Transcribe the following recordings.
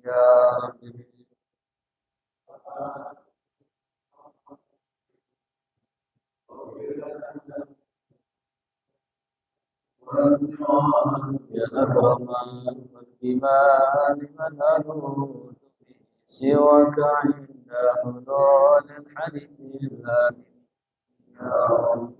يا رب يا أكرم بما لمن ألوذ به سواك عند حلول الحديث الآمن يا رب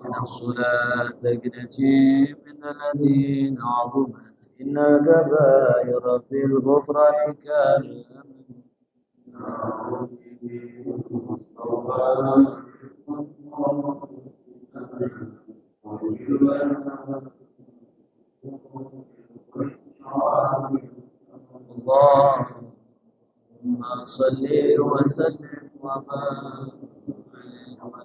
من الصلاة تجنتي من الذين عظمت إن الكبائر في الغفران كالأمن اللهم صل وسلم وبارك عليه.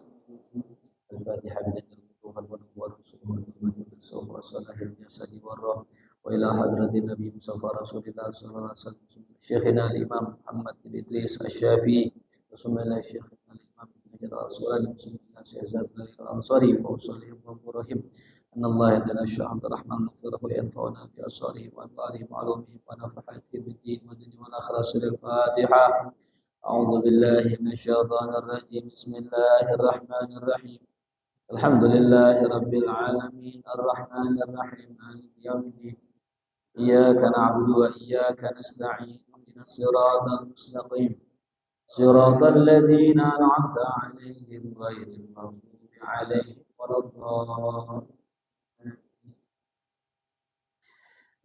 الفاتحة بداية الفتوح والنبوة والرسول والتوبة والصوم وصلاح الجسد والروح وإلى حضرة النبي مصطفى رسول الله صلى الله عليه وسلم شيخنا الإمام محمد بن إدريس الشافعي وسمى الله شيخنا الإمام بن حجر الأسقلاني وسمى الله شيخ زاد الأنصاري وأوصلهم وفرهم أن الله يدنا الشيخ عبد الرحمن مغفره وينفعنا بأسرارهم وأنوارهم وعلومهم ونفحاتهم بالدين والدنيا والآخرة. الفاتحة. أعوذ بالله من الشيطان الرجيم. بسم الله الرحمن الرحيم. الحمد لله رب العالمين الرحمن الرحيم مالك يوم الدين إياك نعبد وإياك نستعين اهدنا الصراط المستقيم صراط الذين أنعمت عليهم غير المغضوب عليهم ولا الضالين.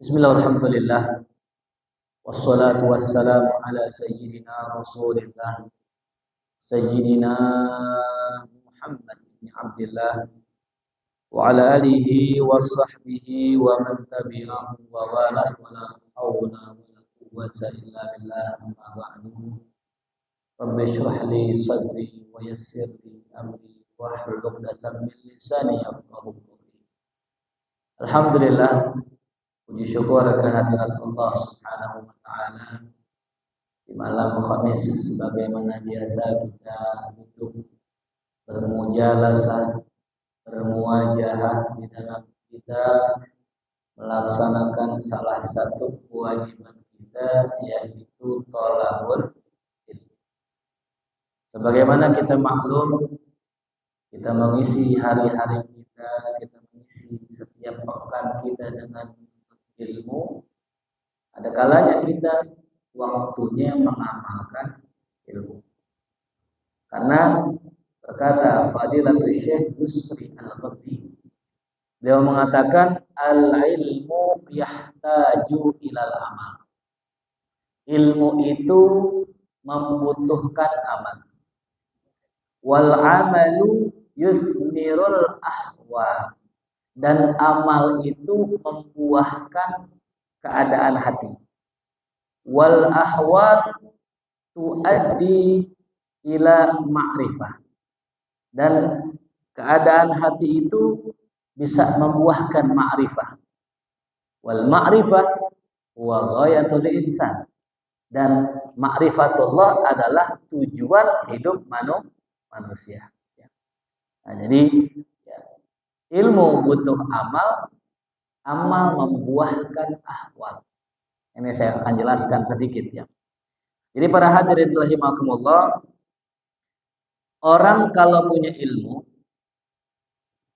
بسم الله والحمد لله والصلاة والسلام على سيدنا رسول الله سيدنا محمد بن عبد الله وعلى آله وصحبه ومن تبعهم ووالاه ولا حول ولا قوة إلا بالله. أما بعد رب اشرح لي صدري ويسر لي أمري واحلل عقدة من لساني يفقهوا قولي. Alhamdulillah, puji syukur kehadirat Allah Subhanahu wa taala di malam Khamis sebagaimana biasa kita duduk bermujalasah bermuajahah di dalam kita melaksanakan salah satu kewajiban kita yaitu thalabul ilm. Sebagaimana kita maklum, kita mengisi hari-hari kita mengisi setiap pekan kita dengan ilmu. Ada kalanya kita waktunya mengamalkan ilmu. Karena berkata Fadilatul Syekh Yusri Al-Qadhi, beliau mengatakan al-ilmu yahtaju ilal amal. Ilmu itu membutuhkan amal. Wal amalu yuthmirul ahwal. Dan amal itu membuahkan keadaan hati. Wal ahwal tuaddi ila ma'rifah. Dan keadaan hati itu bisa membuahkan ma'rifah. Wal ma'rifah huwa ghayatul insan. Dan ma'rifatullah adalah tujuan hidup manusia. Nah, jadi ilmu butuh amal, amal membuahkan ahwal. Ini saya akan jelaskan sedikit ya. Jadi para hadirin rahimakumullah, orang kalau punya ilmu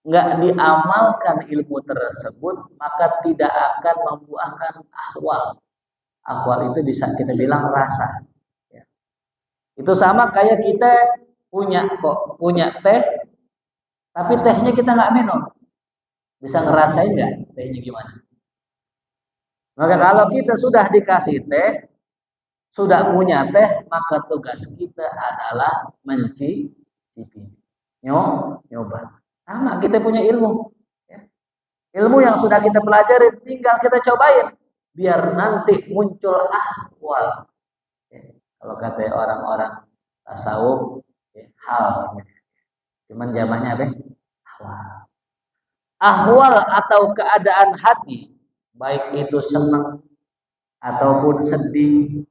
enggak diamalkan ilmu tersebut, maka tidak akan membuahkan ahwal. Ahwal itu bisa kita bilang rasa. Ya. Itu sama kayak kita punya teh, tapi tehnya kita nggak minum. Bisa ngerasain nggak tehnya gimana? Maka kalau kita sudah dikasih teh, sudah punya teh, maka tugas kita adalah mencicipi, nyoba. Sama kita punya ilmu. Ya. Ilmu yang sudah kita pelajari, tinggal kita cobain, biar nanti muncul ahwal. Ya. Kalau kata orang-orang tasawuf, ya, hal. Cuman zamannya apa? Ahwal atau keadaan hati, baik itu senang ataupun sedih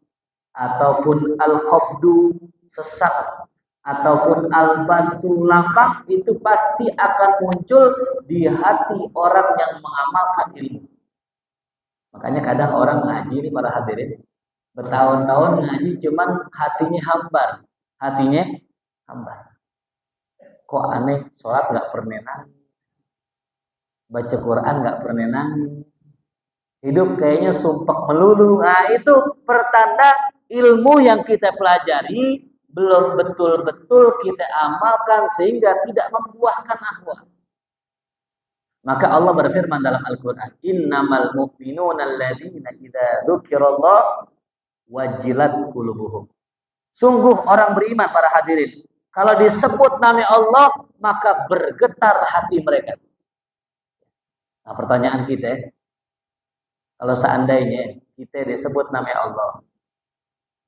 ataupun al-qabdu sesak ataupun albastu lapang itu pasti akan muncul di hati orang yang mengamalkan ilmu. Makanya kadang orang ngaji ini para hadirin bertahun-tahun ngaji cuman hatinya hambar, hatinya hambar. Kok aneh, sholat nggak pernah nangis, baca Quran nggak pernah nangis, hidup kayaknya sumpah melulu. Nah itu pertanda ilmu yang kita pelajari belum betul-betul kita amalkan sehingga tidak membuahkan ahwal. Maka Allah berfirman dalam Al-Quran, innamal mu'minuna alladzina idza dzukirallah wajilat qulubuhum. Sungguh orang beriman para hadirin, kalau disebut nama Allah maka bergetar hati mereka. Nah pertanyaan kita, kalau seandainya kita disebut nama Allah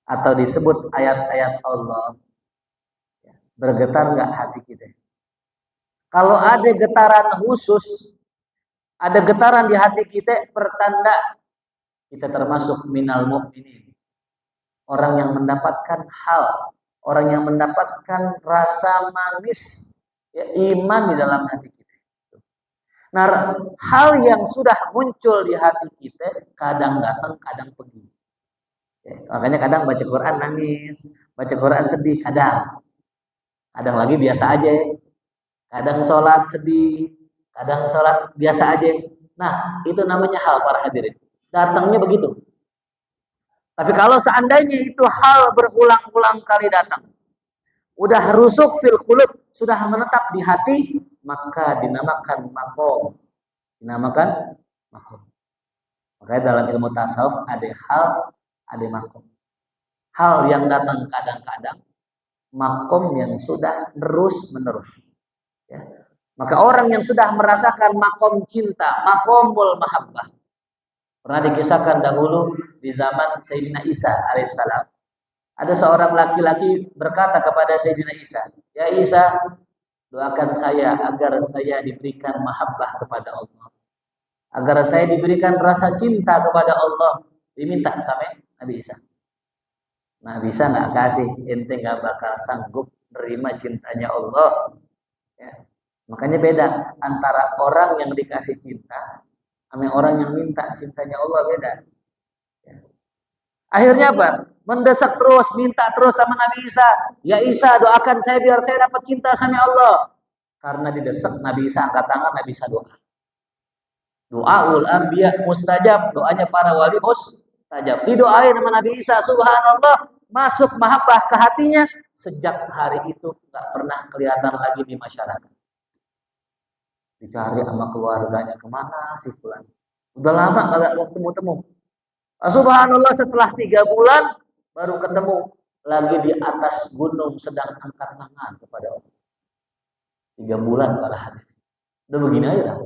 atau disebut ayat-ayat Allah, bergetar nggak hati kita? Kalau ada getaran khusus, ada getaran di hati kita, pertanda kita termasuk minal mu'minin. Orang yang mendapatkan hal, orang yang mendapatkan rasa manis ya, iman di dalam hati kita. Nah, hal yang sudah muncul di hati kita kadang datang, kadang pergi. Ya, makanya kadang baca Quran nangis, baca Quran sedih, kadang lagi biasa aja. Kadang sholat sedih, kadang sholat biasa aja. Nah, itu namanya hal para hadirin. Datangnya begitu. Tapi kalau seandainya itu hal berulang-ulang kali datang, udah rusuk fil qulub, sudah menetap di hati, maka dinamakan makom. Dinamakan makom. Makanya dalam ilmu tasawuf ada hal, ada makom. Hal yang datang kadang-kadang, makom yang sudah terus-menerus. Ya. Maka orang yang sudah merasakan makom cinta, makomul mahabbah, pernah dikisahkan dahulu di zaman Sayyidina Isa alaihissalam. Ada seorang laki-laki berkata kepada Sayyidina Isa, ya Isa, doakan saya agar saya diberikan mahabbah kepada Allah, agar saya diberikan rasa cinta kepada Allah. Diminta sama Nabi Isa. Nabi Isa nggak kasih, ente nggak bakal sanggup menerima cintanya Allah. Ya. Makanya beda antara orang yang dikasih cinta sama orang yang minta cintanya Allah, beda. Ya. Akhirnya apa? Mendesak terus, minta terus sama Nabi Isa. Ya Isa, doakan saya biar saya dapat cinta sama Allah. Karena didesak, Nabi Isa angkat tangan, Nabi Isa doa. Doaul anbiya mustajab, doanya para wali mustajab. Didoain sama Nabi Isa, subhanallah, masuk mahabbah ke hatinya. Sejak hari itu nggak pernah kelihatan lagi di masyarakat. Dicari sama keluarganya, kemana sih pulang? Udah lama kagak ketemu-temu. Subhanallah, setelah 3 bulan baru ketemu lagi di atas gunung sedang angkat tangan kepada Allah. 3 bulan para hati. Udah begini aja lah.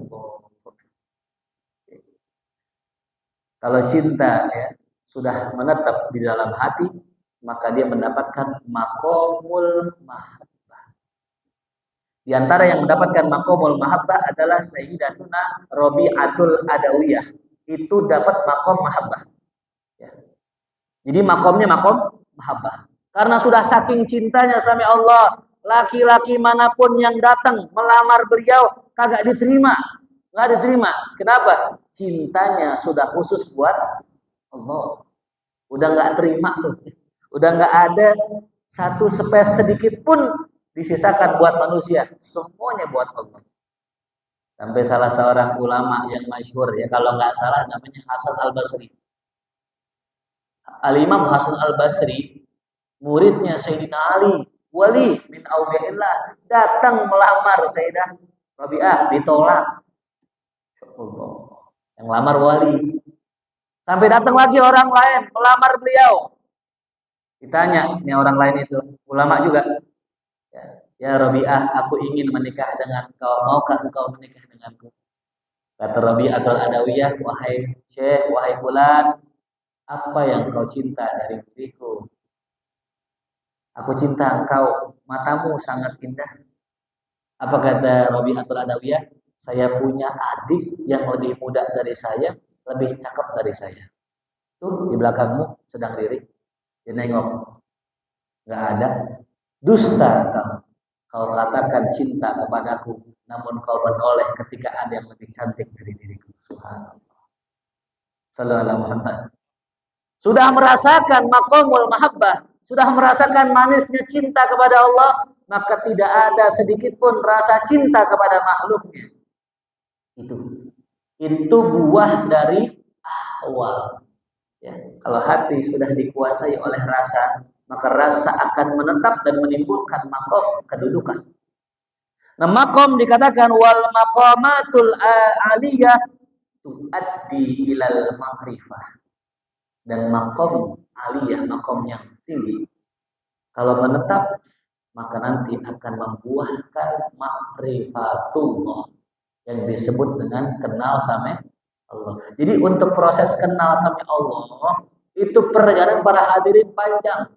Kalau cinta ya sudah menetap di dalam hati, maka dia mendapatkan makomul mahabbah. Di antara yang mendapatkan makomul mahabbah adalah Sayyidatuna Rabi'atul Adawiyah. Itu dapat makom mahabbah. Ya. Jadi makomnya makom mahabbah. Karena sudah saking cintanya sama Allah, laki-laki manapun yang datang melamar beliau kagak diterima. Nggak diterima. Kenapa? Cintanya sudah khusus buat Allah. Udah nggak terima tuh. Udah nggak ada satu space sedikit pun disisakan buat manusia, semuanya buat Allah. Sampai salah seorang ulama yang masyhur ya, kalau nggak salah namanya Hasan Al-Basri. Al-Imam Hasan Al-Basri, muridnya Sayyidina Ali, wali min auliyaillah, datang melamar Sayyidah Rabi'ah, ditolak. Allah. Yang lamar wali. Sampai datang lagi orang lain melamar beliau. Ditanya, ini orang lain itu ulama juga. Ya Rabi'ah, aku ingin menikah dengan kau. Maukah engkau menikah denganku? Kata Rabi'atul Adawiyah, wahai Syekh, wahai fulan, apa yang kau cinta dari diriku? Aku cinta engkau, matamu sangat indah. Apa kata Rabi'atul Adawiyah? Saya punya adik yang lebih muda dari saya, lebih cakep dari saya. Tuh di belakangmu sedang diri. Dia nengok, nggak ada. Dusta kau katakan cinta kepadaku, namun kau menoleh ketika ada yang lebih cantik dari diriku. Subhanallah. Sallallahu alaihi Muhammad. Sudah merasakan maqamul mahabbah, sudah merasakan manisnya cinta kepada Allah, maka tidak ada sedikit pun rasa cinta kepada makhluknya. Itu buah dari ahwal. Ya, kalau hati sudah dikuasai oleh rasa, maka rasa akan menetap dan menimbulkan maqam kedudukan. Nah, maqam dikatakan wal maqamatul aliyah tuaddi ilal ma'rifah. Dan maqam aliyah, maqam yang tinggi, kalau menetap maka nanti akan membuahkan ma'rifatullah yang disebut dengan kenal sama Allah. Jadi untuk proses kenal sama Allah itu perjalanan para hadirin panjang.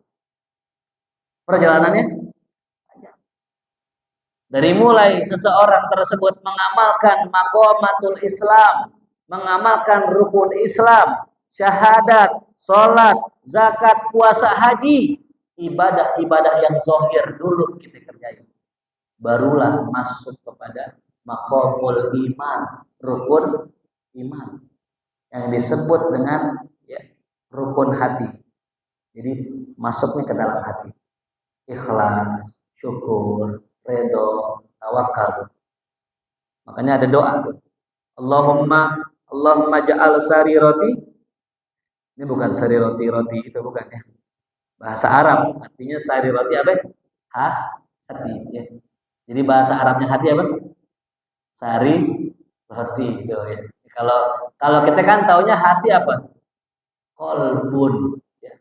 Perjalanannya panjang. Dari mulai seseorang tersebut mengamalkan maqamatul Islam, mengamalkan rukun Islam, syahadat, sholat, zakat, puasa, haji, ibadah-ibadah yang zahir dulu kita kerjain. Barulah masuk kepada maqamul iman, rukun iman yang disebut dengan rukun hati. Jadi masuknya ke dalam hati. Ikhlas, syukur, redho, tawakal. Makanya ada doa tuh. Allahumma ja'al sariroti. Ini bukan sariroti roti itu bukan ya. Bahasa Arab artinya sariroti apa? Hati ya. Jadi bahasa Arabnya hati apa? Sari roti gitu ya. Kalau kita kan taunya hati apa? Kolbun ya.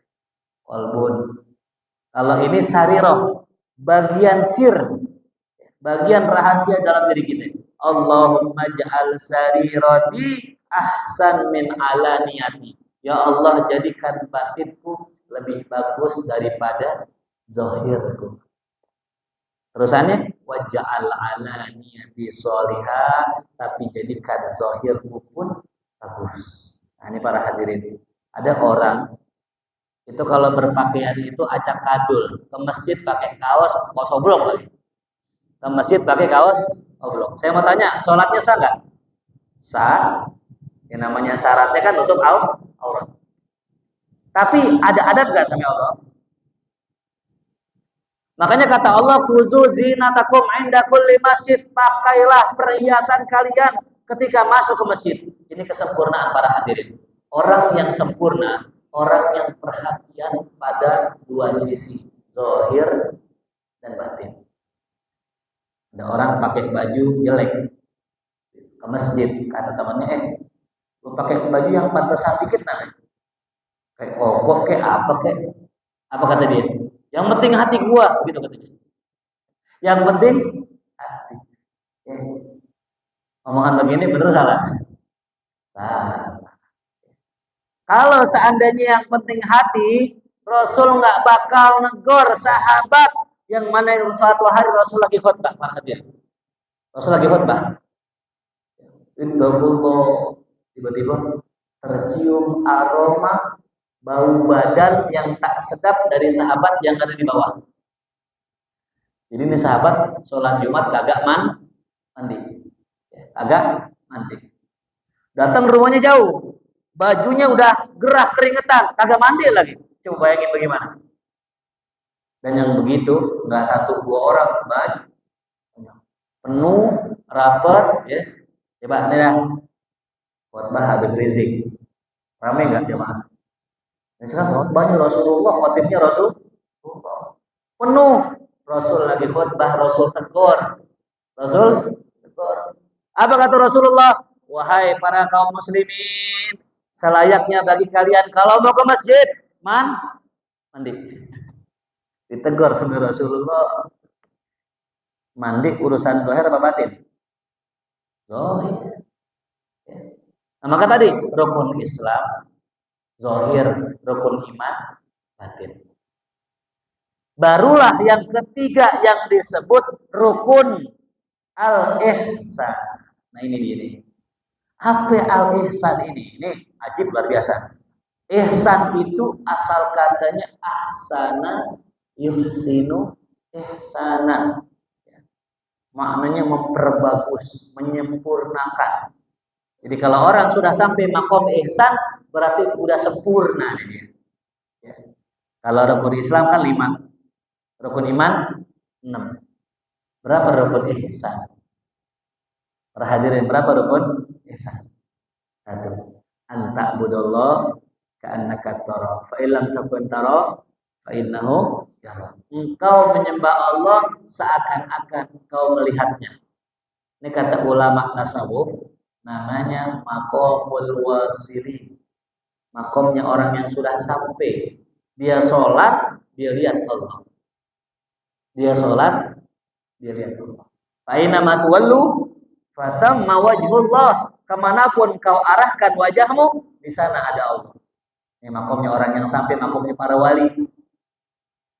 Kolbun. Kalau ini sariroh, bagian sir, bagian rahasia dalam diri kita. Allahumma ja'al sarirati ahsan min alaniyati. Ya Allah, jadikan batinku lebih bagus daripada zahirku. Terusannya waja'al alaniyati sholihah, tapi jadikan zahirku pun bagus. Nah, ini para hadirin. Ada orang itu kalau berpakaian itu acak kadul, ke masjid pakai kaos oblong lagi. Ke masjid pakai kaos oblong. Saya mau tanya, sholatnya sah nggak? Sah. Yang namanya syaratnya kan nutup aurat. Tapi ada adab nggak sama Allah? Makanya kata Allah, khuzu zinatakum inda kulli masjid, pakailah perhiasan kalian ketika masuk ke masjid. Ini kesempurnaan para hadirin. Orang yang sempurna, orang yang perhatian pada dua sisi, zahir dan batin. Ada orang pakai baju jelek ke masjid, kata temannya, lu pakai baju yang pantasan dikit nanti, kayak koko, kayak apa kata dia? Yang penting hati gua, gitu katanya. Yang penting hati. Omongan begini bener salah? Salah. Kalau seandainya yang penting hati, Rasul nggak bakal negor sahabat yang mana yang suatu hari Rasul lagi khutbah, para hadirin. Rasul lagi khutbah. Itu tiba-tiba tercium aroma bau badan yang tak sedap dari sahabat yang ada di bawah. Jadi ini sahabat sholat Jumat kagak mandi. Agak mandi. Datang rumahnya jauh. Bajunya udah gerah keringetan, kagak mandi lagi. Coba bayangin bagaimana. Dan yang begitu nggak satu dua orang, banyak, penuh, rapat, ya. Coba nih dah, khotbah Habib Rizik, ramai nggak jemaah? Nah, sekarang khotbahnya Rasulullah, khotibnya Rasulullah, penuh. Rasul lagi khotbah, Rasul tegur. Apa kata Rasulullah? Wahai para kaum muslimin, selayaknya bagi kalian kalau mau ke masjid, mandi. Ditegur sama Rasulullah. Mandi urusan zahir apa batin? Zahir. Nah, maka tadi rukun Islam, zahir, rukun iman, batin. Barulah yang ketiga yang disebut rukun al-ihsan. Nah ini dia nih. Apa al-ihsan ini? Ini ajib luar biasa. Ihsan itu asal katanya ahsana yuhsinu ihsanan. Maknanya memperbagus, menyempurnakan. Jadi kalau orang sudah sampai makom ihsan, berarti sudah sempurna dia. Ya. Kalau rukun Islam kan 5, rukun iman 6. Berapa rukun ihsan? Perhadirin, berapa rukun ihsan? 1. Anta budallah ka'annaka tara, fa illam takun tara fa innahu yara. Engkau menyembah Allah seakan-akan engkau melihatnya. Ini kata ulama tasawuf, namanya maqamul wasili. Makomnya orang yang sudah sampai. Dia sholat, dia lihat Allah. Dia sholat, dia lihat Allah. Fa inna ma tuwallu fa thamma wajhullah. Kemanapun kau arahkan wajahmu, di sana ada Allah. Ini makomnya orang yang sampai, makomnya para wali.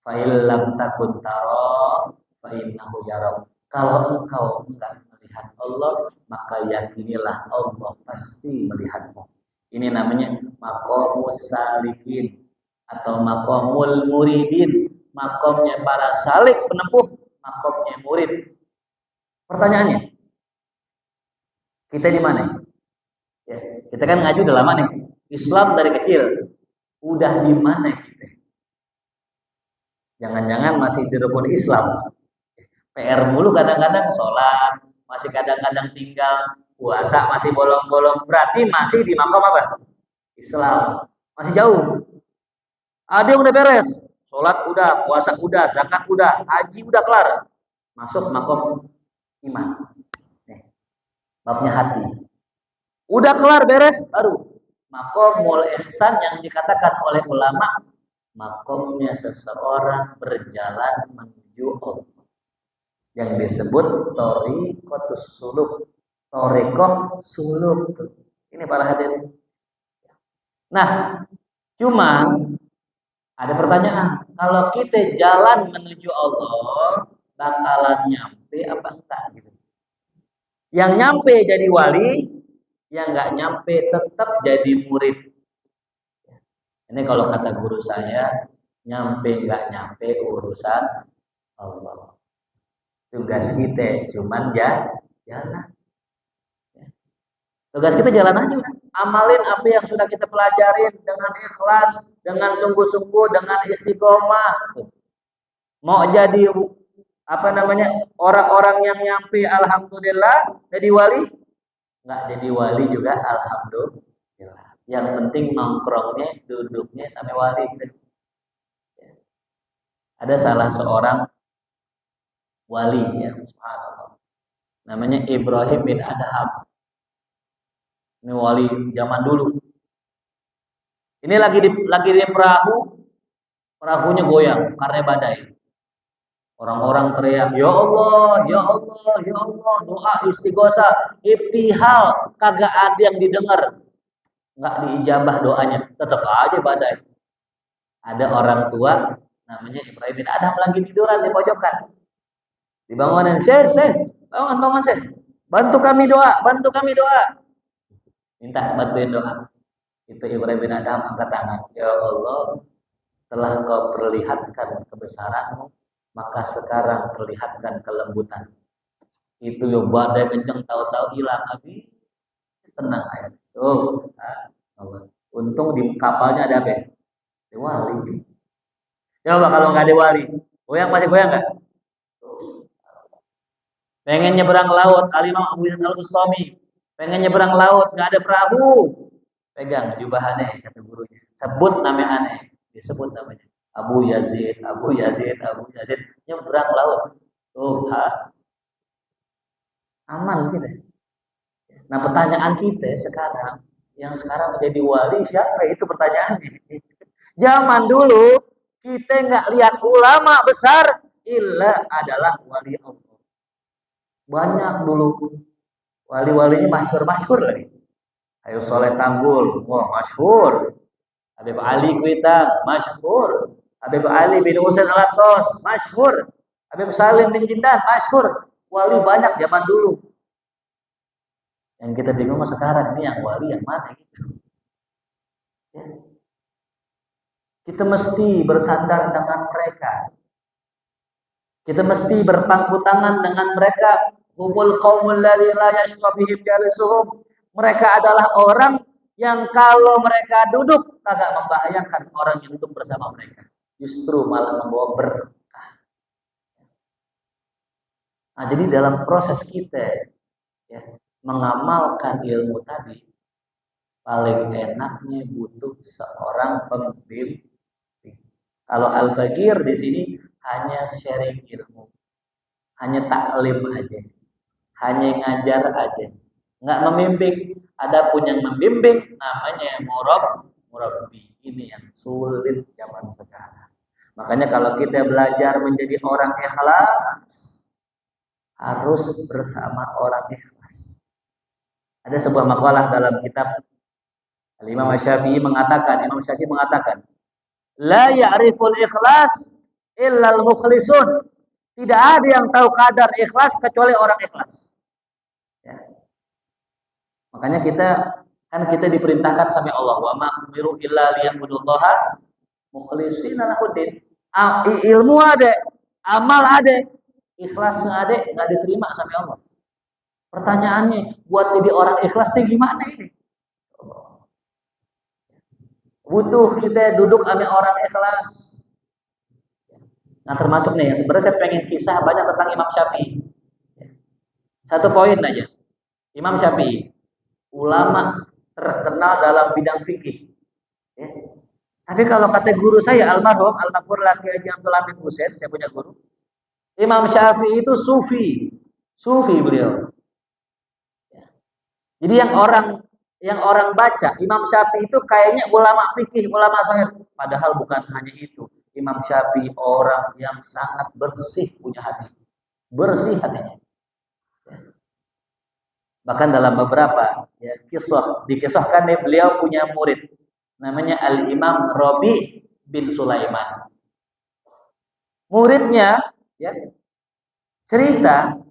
Fa illam takun tara fa innahu yara. Kalau engkau enggak melihat Allah, maka yakinilah Allah pasti melihatmu. Ini namanya maqamus salikin atau maqamul muridin, makomnya para salik penempuh, makomnya murid. Pertanyaannya, kita di mana? Ya, kita kan ngaji udah lama nih. Islam dari kecil. Udah di mana kita? Jangan-jangan masih di rukun Islam. PR mulu kadang-kadang sholat, masih kadang-kadang tinggal puasa, masih bolong-bolong. Berarti masih di makom apa? Islam. Masih jauh. Ada yang udah beres. Sholat udah, puasa udah, zakat udah, haji udah kelar. Masuk makom iman. Nih, babnya hati. Udah kelar beres, baru makomul ihsan yang dikatakan oleh ulama, makomnya seseorang berjalan menuju Allah, yang disebut thariqatus suluk, thariqah suluk. Ini para hadirin. Nah, cuman ada pertanyaan, kalau kita jalan menuju Allah, bakalan nyampe apa enggak gitu. Yang nyampe jadi wali, yang nggak nyampe tetap jadi murid. Ini kalau kata guru saya, nyampe nggak nyampe urusan Allah. Tugas kita cuman jalan. Tugas kita jalan aja udah. Amalin apa yang sudah kita pelajarin dengan ikhlas, dengan sungguh-sungguh, dengan istiqomah. Mau jadi apa namanya orang-orang yang nyampe alhamdulillah jadi wali, nggak jadi wali juga alhamdulillah. Yang penting nongkrongnya, duduknya sampai wali. Ada salah seorang wali ya, subhanallah. Namanya Ibrahim bin Adham. Ini wali zaman dulu. Ini lagi di perahu, perahunya goyang karena badai. Orang-orang teriak, ya Allah, ya Allah, ya Allah, doa istighosah, ibtihal, kagak ada yang didengar. Nggak diijabah doanya, tetap aja badai. Ada orang tua namanya Ibrahim bin Adham lagi tiduran di pojokan. Dibangunin, Syekh, bangun Syekh. Bantu kami doa. Minta bantuin doa. Itu Ibrahim bin Adham angkat tangan. Ya Allah, telah kau perlihatkan kebesaranmu, maka sekarang perlihatkan kelembutan. Itu yo badai kenceng tahu-tahu hilang habis. Tenang aja. Allah. Untung di kapalnya ada apa? Ada wali. Coba kalau nggak ada wali, goyang masih goyang nggak? Pengen nyeberang laut, Alimam Abu Yazid Al-Bustami. Pengen nyeberang laut, nggak ada perahu. Pegang jubahannya, kata gurunya. Sebut nama aneh, disebut namanya. Abu Yazid. Nyeberang laut. Aman kita. Nah pertanyaan kita sekarang, yang sekarang menjadi wali siapa? Itu pertanyaannya. Zaman dulu kita nggak lihat ulama besar, illa adalah wali Allah. Banyak dulu wali-walinya masyhur lagi. Ayo Soleh Tanggul, wah masyhur. Habib Ali Kuita, masyhur. Habib Ali bin Husain Al-Attas, masyhur. Habib Salim bin Jindan, masyhur. Wali banyak zaman dulu. Yang kita bingung sekarang ini yang wali yang mana gitu. Ya. Kita mesti bersandar dengan mereka. Kita mesti berpangku tangan dengan mereka. Humul qaumul ladzi la yashqa bihim jalisuhum. Mereka adalah orang yang kalau mereka duduk agak membahayakan orang yang duduk bersama mereka. Justru malah membawa berkah. Nah, jadi dalam proses kita ya, mengamalkan ilmu tadi, paling enaknya butuh seorang pembimbing. Kalau al-fakir di sini hanya sharing ilmu, hanya taklim aja, hanya ngajar aja, nggak membimbing. Adapun yang membimbing namanya murabbi. Ini yang sulit zaman sekarang. Makanya kalau kita belajar menjadi orang ikhlas, harus bersama orang ikhlas. Ada sebuah makalah dalam kitab Imam Syafi'i mengatakan, la ya'riful ikhlas illa al-mukhlisun. Tidak ada yang tahu kadar ikhlas kecuali orang ikhlas. Ya. Makanya kita diperintahkan sama Allah, wa ma umiru illa liya'budullaha mukhlishina lahuddin. Ilmu ada, amal ada, ikhlas nggak ada, nggak diterima sama Allah. Pertanyaannya, buat jadi orang ikhlas itu gimana ini? Butuh kita duduk sama orang ikhlas. Nah, termasuk nih, sebenarnya saya pengen kisah banyak tentang Imam Syafi'i. Satu poin aja. Imam Syafi'i, ulama terkenal dalam bidang fikih. Ya. Tapi kalau kata guru saya almarhum Al-Maghfur Laki Haji Abdul Hamid Husain, saya punya guru. Imam Syafi'i itu sufi beliau. Ya. Jadi yang orang baca Imam Syafi'i itu kayaknya ulama fikih, ulama zahir, padahal bukan hanya itu. Imam Syafi'i orang yang sangat bersih punya hati. Bersih hatinya. Ya. Bahkan dalam beberapa ya, kisah dikisahkan beliau punya murid namanya Al-Imam Rabi bin Sulaiman. Muridnya ya cerita,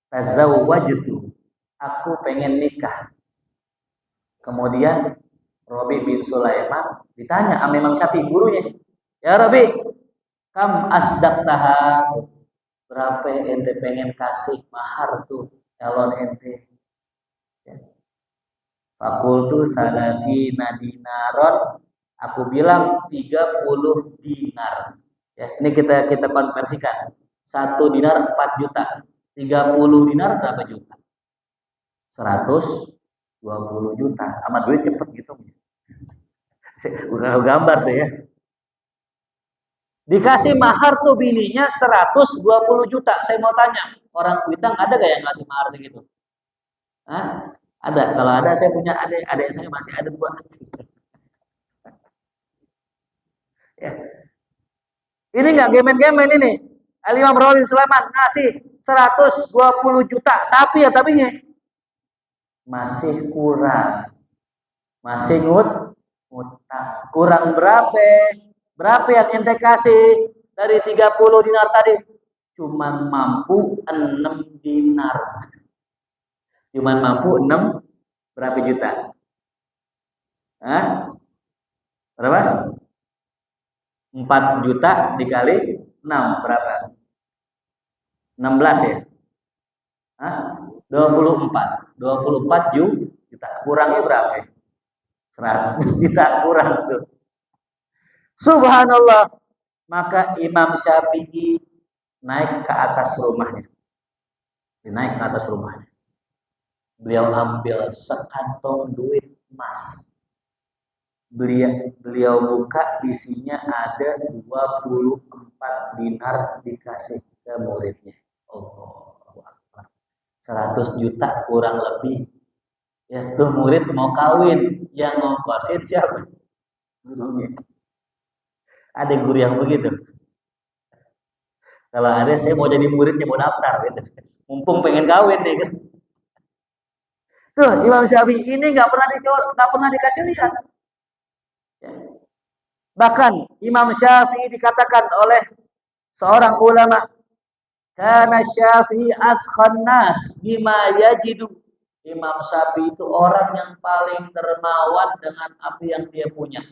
tazawwajtu, aku pengen nikah. Kemudian Rabi bin Sulaiman ditanya sama Imam Syafi'i gurunya, ya Rabi, kam asdaqtaha, berapa ente pengen kasih mahar tuh calon ente? Ya. Fakultu salatina dinaron, aku bilang 30 dinar. Ya, ini kita konversikan. 1 dinar 4 juta. 30 dinar berapa juta? 120 juta. Amat duit cepet gitu. Udah gambar tuh ya. Dikasih mahar tuh bininya 120 juta. Saya mau tanya, orang Kuitang ada gak yang ngasih mahar segitu? Hah? Ada. Kalau ada saya punya adik saya masih ada 2. Ya. Ini nggak gemen-gemen ini. Al-Imam Rabi bin Sulaiman ngasih 120 juta, tapi masih kurang. Masih ngutang. Kurang berapa? Berapa yang ente kasih dari 30 dinar tadi? Cuman mampu 6 dinar. Cuman mampu 6 berapa juta? Hah? Berapa? 4 juta dikali 6 berapa? 16 ya? Hah? 24 juta. Kurangnya berapa? 100 juta kurang tuh. Subhanallah. Maka Imam Syafi'i naik ke atas rumahnya. Naik ke atas rumahnya. Beliau ambil sekantong duit emas. Beliau buka, isinya ada 24 dinar dikasih ke muridnya. Allahu Akbar. 100 juta kurang lebih. Ya, tuh murid mau kawin, yang ngongkosin siapa? Gurunya. Ada guru yang begitu. Kalau ada, saya mau jadi muridnya, mau daftar gitu. Mumpung pengen kawin nih kan. Tuh Imam Syafi'i ini nggak pernah dikasih lihat. Ya. Bahkan Imam Syafi'i dikatakan oleh seorang ulama, karena Syafi'i askhan nas bima yajidu. Imam Syafi'i itu orang yang paling dermawan dengan apa yang dia punya.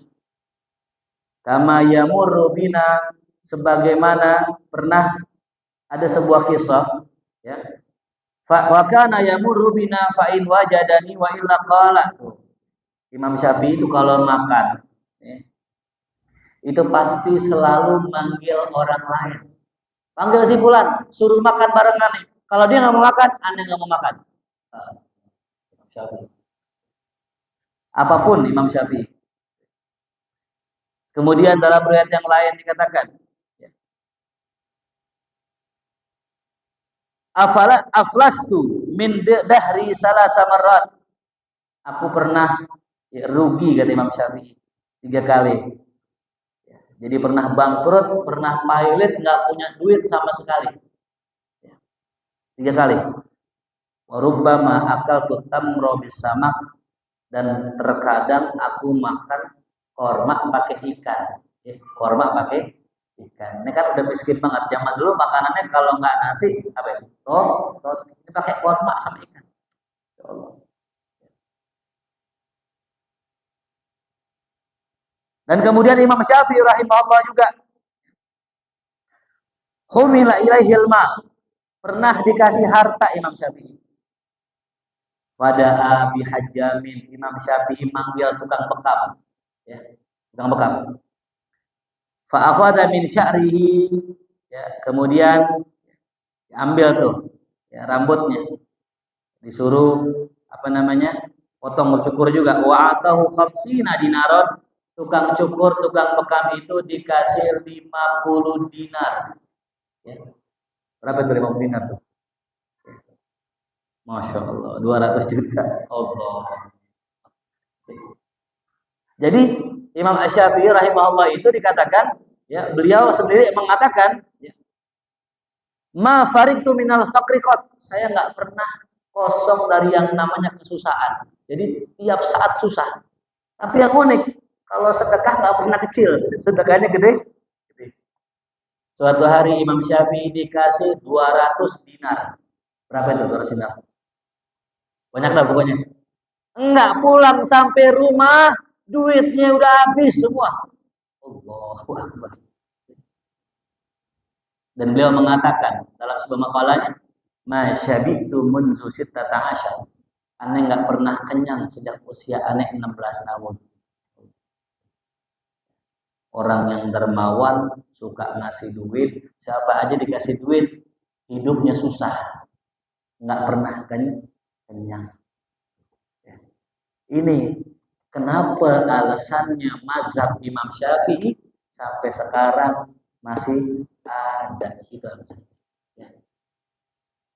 Kama yamurru bina, sebagaimana pernah Ada sebuah kisah, ya. Wa kana yamurru bina fa in wajadani wa illa qala. Tuh. Imam Syafi'i itu kalau makan, ya, itu pasti selalu manggil orang lain. Panggil si fulan, suruh makan barengan nih. Kalau dia nggak mau makan, Anda nggak mau makan. Imam Syafi'i. Apapun Imam Syafi'i. Kemudian dalam riwayat yang lain dikatakan, aflastu min dahri salasa marrat. Aku pernah rugi kata Imam Syafi'i 3 kali. Jadi pernah bangkrut, pernah pailit, nggak punya duit sama sekali. 3 kali. Warubbama akaltu tamra bisamak, dan terkadang aku makan korma pakai ikan. Korma pakai ikan. Ini kan udah miskin banget. Zaman dulu makanannya kalau nggak nasi apa ya? Roti. Ini pakai korma sama ikan. Ya Allah. Dan kemudian Imam Syafi'i rahimahullah juga humila ilaihil ma, pernah dikasih harta Imam Syafi'i. Pada Abi Hajjamin, Imam Syafi'i manggil tukang bekam, ya, tukang bekam. Fa'afada min sya'rihi, ya, kemudian ambil tuh, ya, rambutnya, disuruh apa namanya, potong cukur juga. Wa atahu khamsina dinaron, tukang cukur, tukang bekam itu dikasih 50 dinar. Ya. Berapa itu 50 dinar tuh? Masya Allah, 200 juta. Allah. Jadi Imam Asy-Syafi'i rahimahullah itu dikatakan, ya, beliau sendiri mengatakan, ya, ma fariktu minal faqri qat, saya nggak pernah kosong dari yang namanya kesusahan. Jadi tiap saat susah. Tapi yang unik, kalau sedekah nggak pernah kecil, sedekahnya gede. Suatu hari Imam Syafi'i dikasih 200 dinar. Berapa itu 200 dinar? Banyak lah pokoknya. Enggak pulang sampai rumah, duitnya udah habis semua. Allahu Akbar. Dan beliau mengatakan dalam sebuah makalahnya, masyabitu munzu sittata asyar. Aneh nggak pernah kenyang sejak usia aneh 16 tahun. Orang yang dermawan, suka ngasih duit, siapa aja dikasih duit, hidupnya susah. Nggak pernah kenyang. Ini kenapa alasannya mazhab Imam Syafi'i sampai sekarang masih ada, itu alasannya. Ya.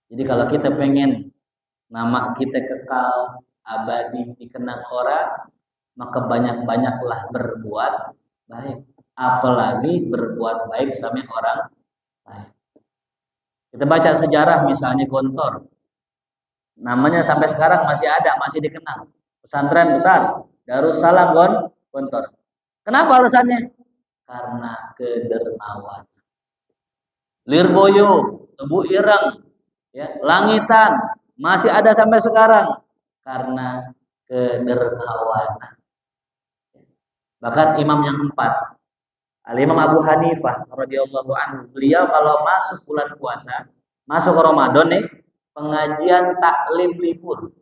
Jadi kalau kita pengen nama kita kekal abadi dikenang orang, maka banyak-banyaklah berbuat baik, apalagi berbuat baik sama orang lain. Kita baca sejarah misalnya Gontor, namanya sampai sekarang masih ada, masih dikenal. Pesantren besar Darussalam Gontor. Kenapa alasannya? Karena kedermawan. Lirboyo, Tebu Ireng, ya, Langitan masih ada sampai sekarang karena kedermawanan. Bahkan imam yang 4, Al-Imam Abu Hanifah radhiyallahu anhu, beliau kalau masuk bulan puasa, masuk Ramadan nih, pengajian taklim libur.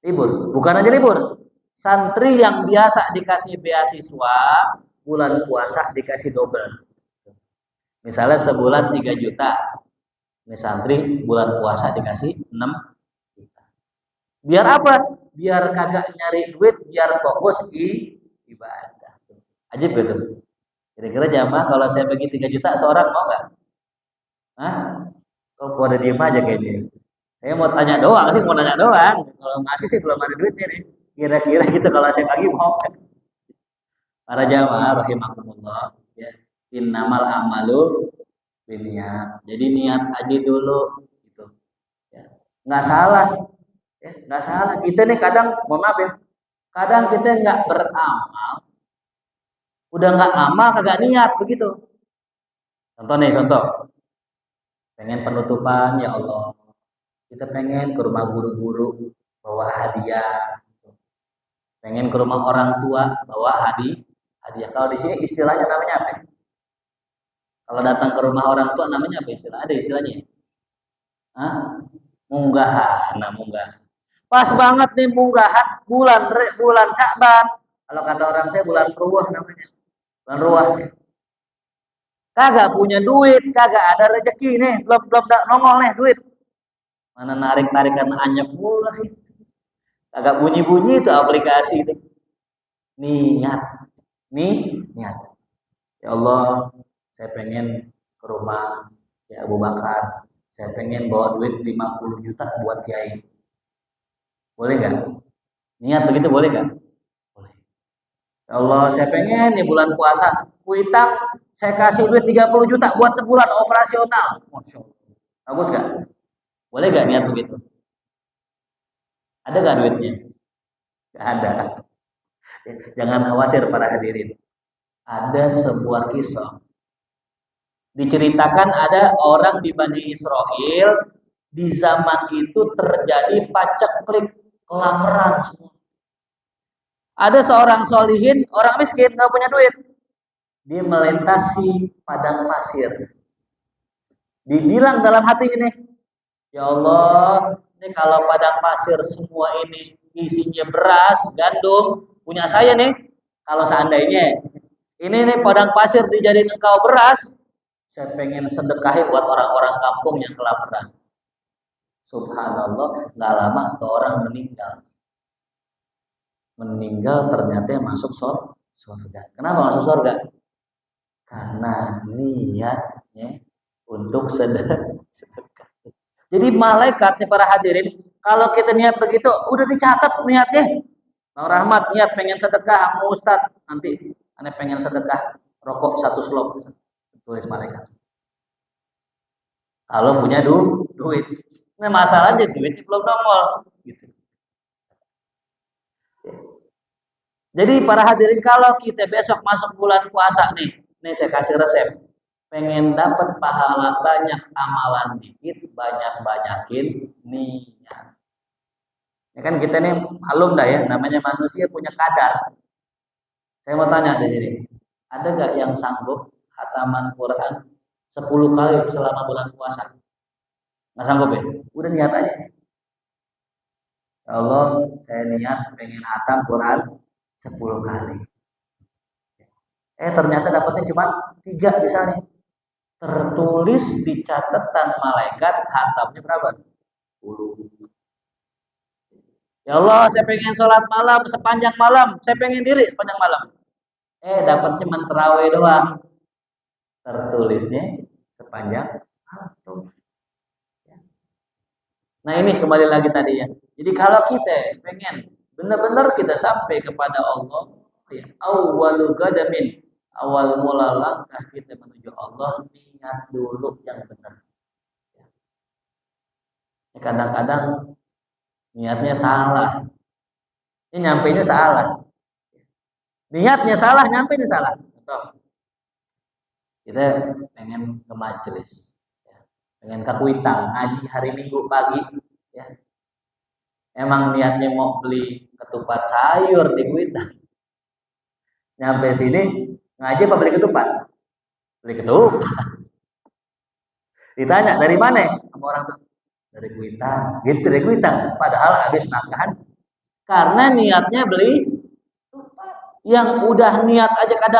Libur, bukan aja libur. Santri yang biasa dikasih beasiswa, bulan puasa dikasih double. Misalnya sebulan 3 juta. Ini santri bulan puasa dikasih 6 juta. Biar apa? Biar kagak nyari duit, biar fokus ibadah. Ajib gitu. Kira-kira jamaah kalau saya bagi 3 juta seorang mau nggak? Hah? Kok pada diem aja kayaknya. Saya mau tanya doang sih, mau nanya doang. Kalau masih sih belum ada duitnya nih. Kira-kira gitu kalau saya bagi mau. Para jamaah rahimakumullah, ya. Innamal amalu niat. Jadi niat aja dulu gitu. Ya. Nggak salah. Ya, nggak salah. Kita nih kadang, mohon maaf ya, kadang kita nggak beramal, udah nggak amal kagak niat begitu. Contoh, pengen penutupan, ya Allah, kita pengen ke rumah guru-guru bawa hadiah, pengen ke rumah orang tua bawa hadiah. Kalau di sini istilahnya namanya apa? Kalau datang ke rumah orang tua namanya apa istilah? Ada istilahnya? Hah? Munggahan, nah munggahan. Pas banget nih munggahan bulan Sya'ban. Kalau kata orang saya bulan ruah namanya. Bulan ruah. Kagak punya duit, kagak ada rezeki nih, belum belum nongol nih duit. Mana narik-narikan anyep mulu sih. Kagak bunyi-bunyi itu aplikasi itu. Niat. Niat. Ya Allah, saya pengen ke rumah ya Abu Bakar. Saya pengen bawa duit 50 juta buat kiai. Boleh nggak? Niat begitu boleh nggak? Boleh. Ya Allah, saya pengen di bulan puasa kuitang saya kasih duit 30 juta buat sebulan operasional. Masya Allah. Bagus nggak? Boleh nggak niat begitu? Ada nggak duitnya? Nggak ada. Jangan khawatir para hadirin. Ada sebuah kisah. Diceritakan ada orang di Bani Israel di zaman itu terjadi paceklik, kelaparan semua. Ada seorang solihin, orang miskin, nggak punya duit. Dia melintasi padang pasir. Dibilang dalam hati ini, ya Allah, ini kalau padang pasir semua ini isinya beras, gandum, punya saya nih. Kalau seandainya ini nih padang pasir dijadiin engkau beras, saya pengen sedekahin buat orang-orang kampung yang kelaparan. Subhanallah, nggak lama tuh orang meninggal. Meninggal ternyata masuk surga. Kenapa masuk surga? Karena niatnya untuk sedekah. Jadi malaikatnya para hadirin, kalau kita niat begitu, udah dicatat niatnya. Bang Rahmat niat pengen sedekah, mau Ustad nanti aneh pengen sedekah rokok 1 slop, tulis malaikat. Kalau punya duit, nah masalahnya duitnya belum nongol. Gitu. Jadi para hadirin kalau kita besok masuk bulan puasa nih saya kasih resep. Pengen dapat pahala banyak, amalan dikit, banyakin niat. Ya kan kita nih malum dah ya, namanya manusia punya kadar. Saya mau tanya di sini, ada gak yang sanggup khataman Quran 10 kali selama bulan puasa? Nggak sanggup ya? Udah niat aja. Ya Allah, saya niat pengen khatam Quran 10 kali. Ternyata dapatnya cuma 3 misalnya. Tertulis di catatan malaikat hatamnya berapa? 10. Ya Allah, saya pengen sholat malam sepanjang malam. Saya pengen diri sepanjang malam. Dapatnya menterawe doang. Tertulisnya sepanjang malam. Nah ini kembali lagi tadi ya. Jadi kalau kita pengen benar-benar kita sampai kepada Allah, ya, awwalu qadamin, awal mula langkah kita menuju Allah, niat dulu yang benar. Kadang-kadang niatnya salah. Ini nyampainya salah. Niatnya salah, nyampainya salah. Betul. Kita pengen ke majelis, ya. Pengen ke kuitang, ngaji hari Minggu pagi, ya. Emang niatnya mau beli ketupat sayur di kuitang. Nyampe sini ngaji apa beli ketupat? Beli ketupat. Ditanya dari mana? Sama orang tuh dari kuitang. Gitu dari kuitang. Padahal habis makan karena niatnya beli ketupat. Yang udah niat aja kadang